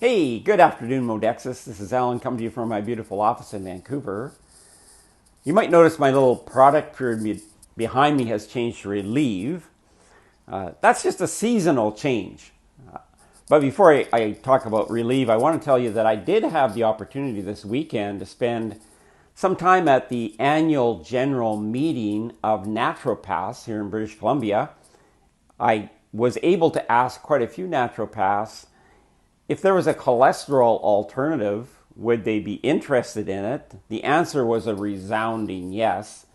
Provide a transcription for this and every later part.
Hey, good afternoon, Modexus. This is Alan coming to you from my beautiful office in Vancouver. You might notice my little product pyramid behind me has changed to Relieve. That's just a seasonal change. But before I talk about Relieve, I want to tell you that I did have the opportunity this weekend to spend some time at the annual general meeting of naturopaths here in British Columbia. I was able to ask quite a few naturopaths if there was a cholesterol alternative, would they be interested in it? The answer was a resounding yes.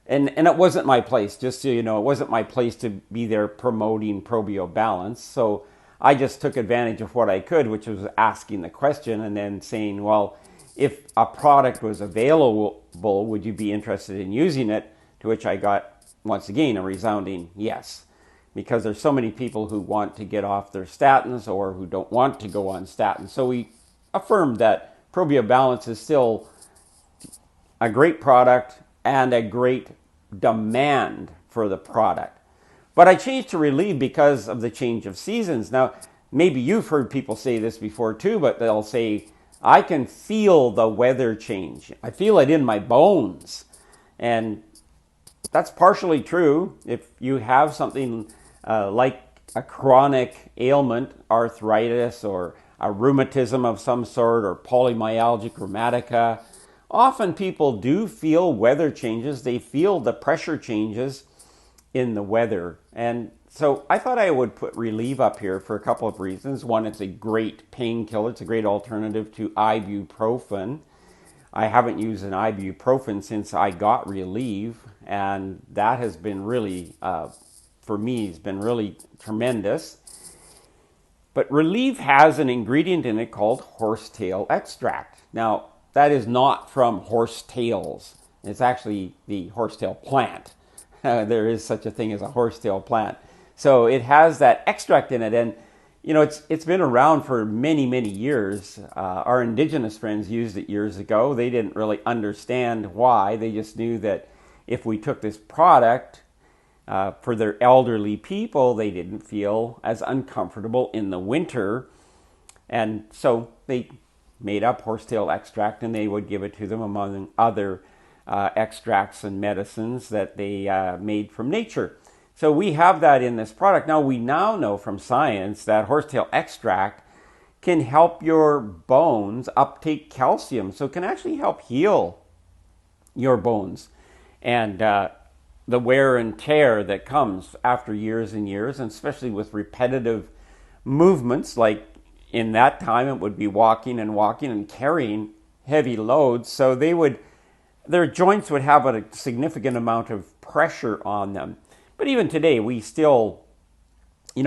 And it wasn't my place, just so you know, it wasn't my place to be there promoting probio balance. So I just took advantage of what I could, which was asking the question and then saying, well, if a product was available, would you be interested in using it? To which I got, once again, a resounding yes. Because there's so many people who want to get off their statins or who don't want to go on statins. So we affirmed that Probio Balance is still a great product and a great demand for the product. But I changed to Relieve because of the change of seasons. Now, maybe you've heard people say this before too, but they'll say, I can feel the weather change. I feel it in my bones. And that's partially true. If you have something like a chronic ailment, arthritis, or a rheumatism of some sort, or polymyalgic rheumatica, often people do feel weather changes. They feel the pressure changes in the weather. And so I thought I would put Relieve up here for a couple of reasons. One, it's a great painkiller. It's a great alternative to ibuprofen. I haven't used an ibuprofen since I got Relieve, and that has been really for me, it's been really tremendous. But Relieve has an ingredient in it called horsetail extract. Now, that is not from horsetails. It's actually the horsetail plant. There is such a thing as a horsetail plant. So it has that extract in it. And, you know, it's been around for many, many years. Our indigenous friends used it years ago. They didn't really understand why. They just knew that if we took this product, for their elderly people, they didn't feel as uncomfortable in the winter. And so they made up horsetail extract and they would give it to them among other extracts and medicines that they made from nature. So we have that in this product. Now we know from science that horsetail extract can help your bones uptake calcium. So it can actually help heal your bones. And the wear and tear that comes after years and years, and especially with repetitive movements, like in that time it would be walking and carrying heavy loads. So their joints would have a significant amount of pressure on them. But even today, we still, if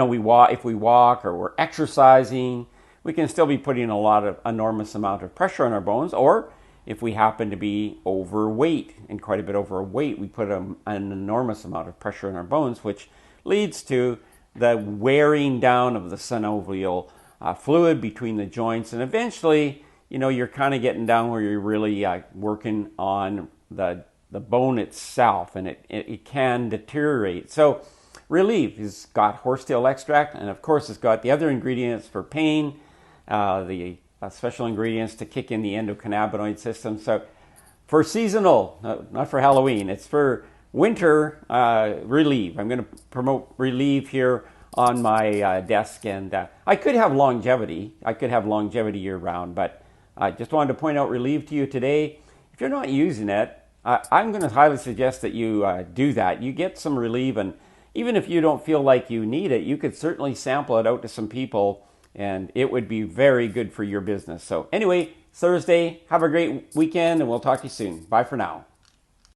we walk or we're exercising, we can still be putting enormous amount of pressure on our bones. Or if we happen to be overweight and quite a bit overweight, we put an enormous amount of pressure on our bones, which leads to the wearing down of the synovial fluid between the joints. And eventually, you're kind of getting down where you're really working on the bone itself, and it can deteriorate. So Relieve has got horsetail extract, and of course it's got the other ingredients for pain, the special ingredients to kick in the endocannabinoid system. So for seasonal, not for Halloween, it's for winter Relieve. I'm going to promote Relieve here on my desk, and I could have longevity. I could have longevity year round, but I just wanted to point out Relieve to you today. If you're not using it, I'm going to highly suggest that you do that. You get some Relieve, and even if you don't feel like you need it, you could certainly sample it out to some people, and it would be very good for your business. So anyway, Thursday, have a great weekend, and we'll talk to you soon. Bye for now.